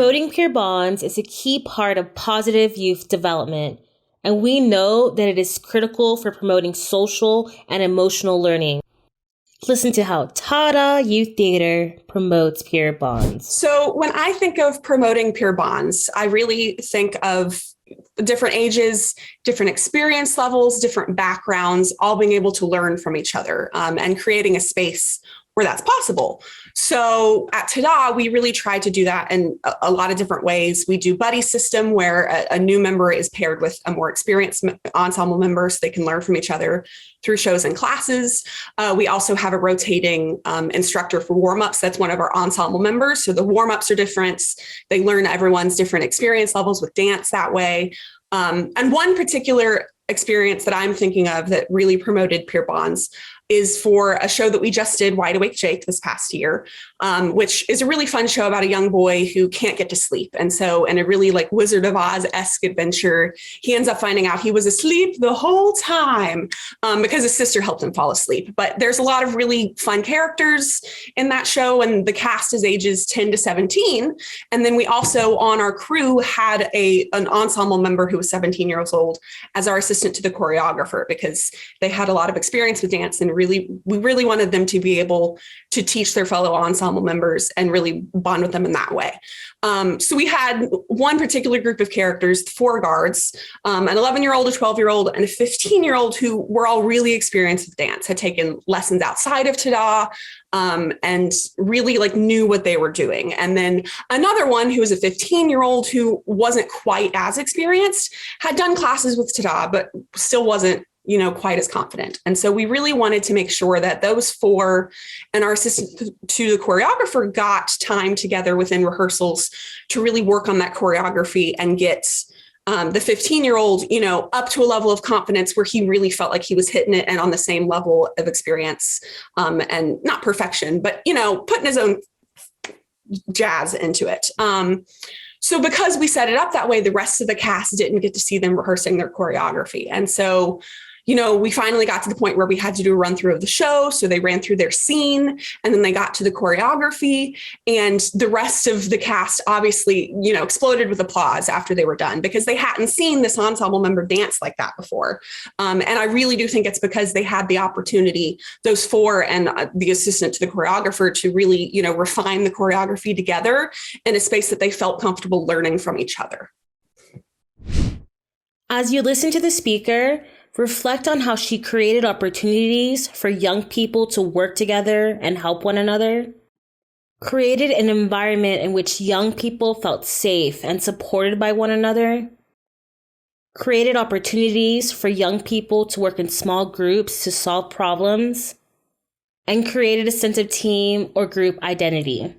Promoting peer bonds is a key part of positive youth development, and we know that it is critical for promoting social and emotional learning. Listen to how Tada Youth Theater promotes peer bonds. So when I think of promoting peer bonds, I really think of different ages, different experience levels, different backgrounds, all being able to learn from each other and creating a space where that's possible. So at Tada, we really try to do that in a lot of different ways. We do buddy system where a new member is paired with a more experienced ensemble member so they can learn from each other through shows and classes. We also have a rotating instructor for warm-ups. That's one of our ensemble members. So the warm-ups are different. They learn everyone's different experience levels with dance that way. And one particular experience that I'm thinking of that really promoted peer bonds is for a show that we just did, Wide Awake Jake, this past year, which is a really fun show about a young boy who can't get to sleep. And so in a really like Wizard of Oz-esque adventure, he ends up finding out he was asleep the whole time because his sister helped him fall asleep. But there's a lot of really fun characters in that show, and the cast is ages 10 to 17. And then we also, on our crew, had an ensemble member who was 17 years old as our assistant to the choreographer, because they had a lot of experience with dance, and we really wanted them to be able to teach their fellow ensemble members and really bond with them in that way. So we had one particular group of characters, 4 guards, an 11-year-old, a 12-year-old, and a 15-year-old who were all really experienced with dance, had taken lessons outside of Tada, and really like knew what they were doing. And then another one who was a 15-year-old who wasn't quite as experienced, had done classes with Tada, but still wasn't quite as confident. And so we really wanted to make sure that those 4 and our assistant to the choreographer got time together within rehearsals to really work on that choreography and get the 15-year-old, up to a level of confidence where he really felt like he was hitting it and on the same level of experience, and not perfection, but, putting his own jazz into it. So because we set it up that way, the rest of the cast didn't get to see them rehearsing their choreography. And so, we finally got to the point where we had to do a run through of the show. So they ran through their scene, and then they got to the choreography, and the rest of the cast obviously, exploded with applause after they were done, because they hadn't seen this ensemble member dance like that before. And I really do think it's because they had the opportunity, those 4 and the assistant to the choreographer, to really, refine the choreography together in a space that they felt comfortable learning from each other. As you listen to the speaker, reflect on how she created opportunities for young people to work together and help one another. Created an environment in which young people felt safe and supported by one another. Created opportunities for young people to work in small groups to solve problems. And created a sense of team or group identity.